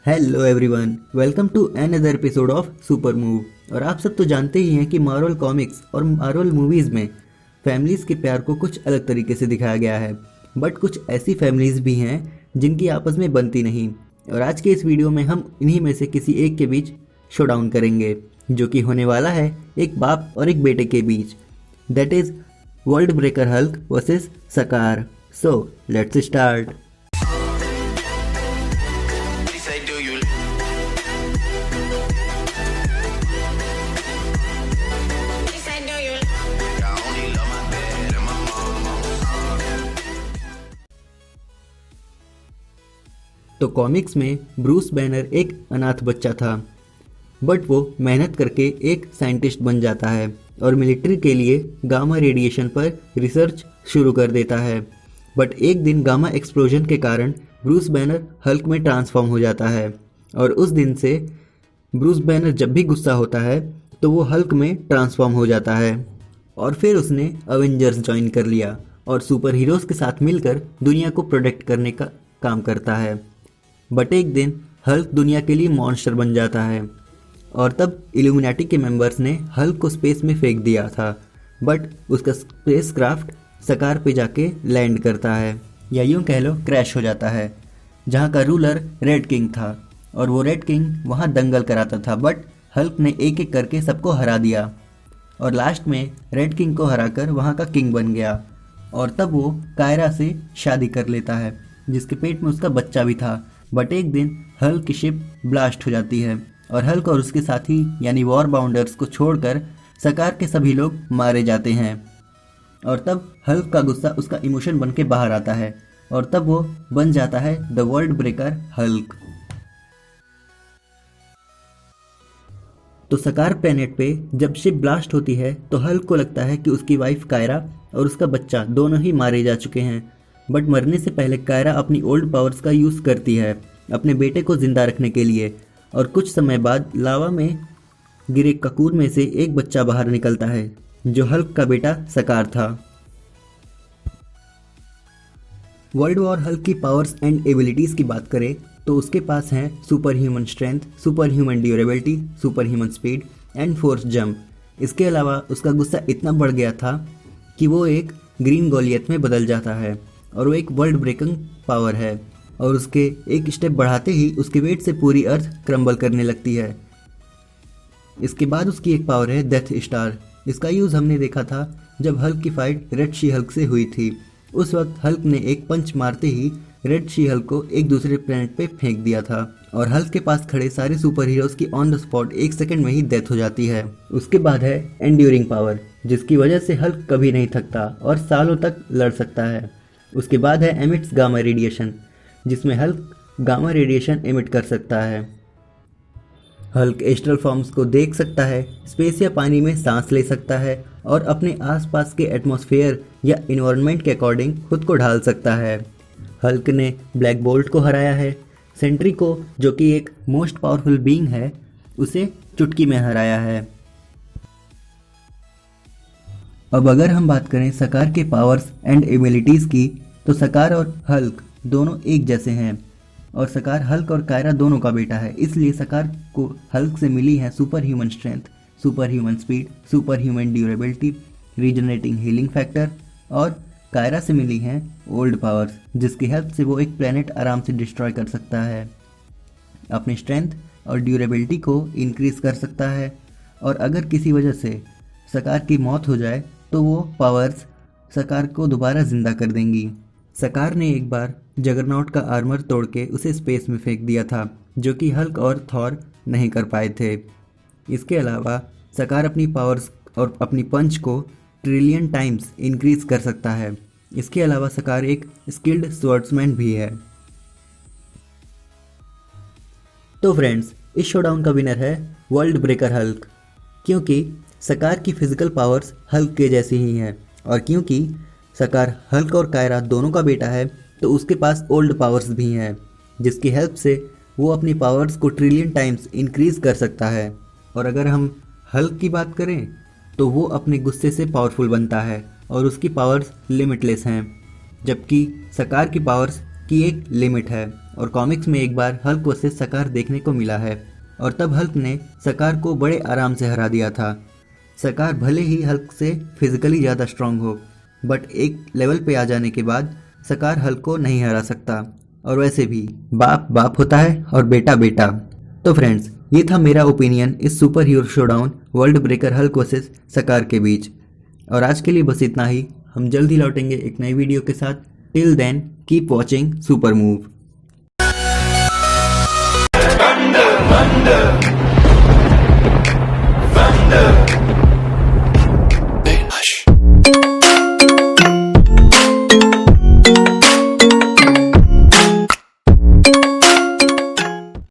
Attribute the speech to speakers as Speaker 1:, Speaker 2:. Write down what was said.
Speaker 1: Hello everyone, welcome to another episode of Super Move. और आप सब तो जानते ही हैं कि मार्वल कॉमिक्स और मार्वल मूवीज़ में फैमिलीज़ के प्यार को कुछ अलग तरीके से दिखाया गया है। बट कुछ ऐसी फैमिलीज़ भी हैं जिनकी आपस में बनती नहीं। और आज के इस वीडियो में हम इन्हीं में से किसी एक के बीच शोडाउन करेंगे, जो कि होने वाला है एक बाप और एक बेटे के बीच। That is world breaker Hulk versus Sakaar. So let's start. तो कॉमिक्स में ब्रूस बैनर एक अनाथ बच्चा था, बट वो मेहनत करके एक साइंटिस्ट बन जाता है और मिलिट्री के लिए गामा रेडिएशन पर रिसर्च शुरू कर देता है। बट एक दिन गामा एक्सप्लोजन के कारण ब्रूस बैनर हल्क में ट्रांसफॉर्म हो जाता है और उस दिन से ब्रूस बैनर जब भी गुस्सा होता है तो वो हल्क में ट्रांसफॉर्म हो जाता है। और फिर उसने अवेंजर्स ज्वाइन कर लिया और सुपर हीरोज़ के साथ मिलकर दुनिया को प्रोटेक्ट करने का काम करता है। बट एक दिन हल्क दुनिया के लिए मॉन्स्टर बन जाता है और तब इल्यूमिनाटी के मेंबर्स ने हल्क को स्पेस में फेंक दिया था। बट उसका स्पेस क्राफ्ट सकार पे जाके लैंड करता है, या यूँ कह लो क्रैश हो जाता है, जहाँ का रूलर रेड किंग था। और वो रेड किंग वहाँ दंगल कराता था, बट हल्क ने एक एक करके सबको हरा दिया और लास्ट में रेड किंग को हराकर वहाँ का किंग बन गया। और तब वो कायरा से शादी कर लेता है, जिसके पेट में उसका बच्चा भी था। बट एक दिन हल्क की शिप ब्लास्ट हो जाती है और हल्क और उसके साथी यानी वॉर बाउंडर्स को छोड़कर सकार के सभी लोग मारे जाते हैं। और तब हल्क का गुस्सा उसका इमोशन बन के बाहर आता है और तब वो बन जाता है द वर्ल्ड ब्रेकर हल्क। तो सकार प्लेनेट पे जब शिप ब्लास्ट होती है तो हल्क को लगता है कि उसकी वाइफ कायरा और उसका बच्चा दोनों ही मारे जा चुके हैं। बट मरने से पहले कायरा अपनी ओल्ड पावर्स का यूज़ करती है अपने बेटे को ज़िंदा रखने के लिए। और कुछ समय बाद लावा में गिरे ककूर में से एक बच्चा बाहर निकलता है, जो हल्क का बेटा सकार था। वर्ल्ड वॉर हल्क की पावर्स एंड एबिलिटीज़ की बात करें तो उसके पास हैं super human strength, super human durability, super human speed and force jump. इसके अलावा उसका गुस्सा इतना बढ़ गया था कि वो एक ग्रीन गोलियत में बदल जाता है और वो एक वर्ल्ड ब्रेकिंग पावर है। और उसके एक स्टेप बढ़ाते ही उसके वेट से पूरी अर्थ क्रम्बल करने लगती है। इसके बाद उसकी एक पावर है डेथ स्टार। इसका यूज़ हमने देखा था जब हल्क की फाइट रेड शी हल्क से हुई थी। उस वक्त हल्क ने एक पंच मारते ही रेड शी हल्क को एक दूसरे प्लेनेट पे फेंक दिया था और हल्क के पास खड़े सारे सुपर हीरोज़ की ऑन द स्पॉट एक सेकंड में ही डेथ हो जाती है। उसके बाद है एंड्यूरिंग पावर, जिसकी वजह से हल्क कभी नहीं थकता और सालों तक लड़ सकता है। उसके बाद है एमिट्स गामा रेडिएशन, जिसमें हल्क गामा रेडिएशन एमिट कर सकता है। हल्क एस्ट्रल फॉर्म्स को देख सकता है, स्पेस या पानी में सांस ले सकता है और अपने आसपास के एटमॉस्फेयर या इन्वायरमेंट के अकॉर्डिंग खुद को ढाल सकता है। हल्क ने ब्लैक बोल्ट को हराया है, सेंट्री को जो कि एक मोस्ट पावरफुल बीइंग है उसे चुटकी में हराया है। अब अगर हम बात करें सकार के पावर्स एंड एबिलिटीज़ की तो सकार और हल्क दोनों एक जैसे हैं और सकार हल्क और कायरा दोनों का बेटा है। इसलिए सकार को हल्क से मिली है super human strength, super human speed, super human durability, regenerating healing factor. और कायरा से मिली हैं ओल्ड पावर्स, जिसकी हेल्प से वो एक प्लेनेट आराम से डिस्ट्रॉय कर सकता है, अपनी स्ट्रेंथ और ड्यूरेबिलिटी को इंक्रीज कर सकता है। और अगर किसी वजह से सकार की मौत हो जाए तो वो पावर्स सकार को दोबारा जिंदा कर देंगी। सकार ने एक बार जगरनॉट का आर्मर तोड़ के उसे स्पेस में फेंक दिया था, जो कि हल्क और थॉर नहीं कर पाए थे। इसके अलावा सकार अपनी पावर्स और अपनी पंच को ट्रिलियन टाइम्स इंक्रीज कर सकता है। इसके अलावा सकार एक स्किल्ड स्वर्ड्समैन भी है। तो फ्रेंड्स, इस शोडाउन का विनर है वर्ल्ड ब्रेकर हल्क, क्योंकि सकार की फिजिकल पावर्स हल्क के जैसी ही हैं और क्योंकि सकार हल्क और कायरा दोनों का बेटा है तो उसके पास ओल्ड पावर्स भी हैं, जिसकी हेल्प से वो अपनी पावर्स को ट्रिलियन टाइम्स इंक्रीज कर सकता है। और अगर हम हल्क की बात करें तो वो अपने गुस्से से पावरफुल बनता है और उसकी पावर्स लिमिटलेस हैं, जबकि सकार की पावर्स कि एक लिमिट है और कॉमिक्स में एक बार हल्क वर्सेस सकार देखने को मिला है और तब हल्क ने सकार को बड़े आराम से हरा दिया था। सकार भले ही हल्क से फिजिकली ज़्यादा स्ट्रांग हो, बट एक लेवल पे आ जाने के बाद सकार हल्क को नहीं हरा सकता। और वैसे भी बाप बाप होता है और बेटा बेटा। तो फ्रेंड्स, ये था मेरा ओपिनियन इस super hero showdown world breaker Hulk versus सकार के बीच। और आज के लिए बस इतना ही। हम जल्द ही लौटेंगे एक नई वीडियो के साथ। Till then keep watching Super move.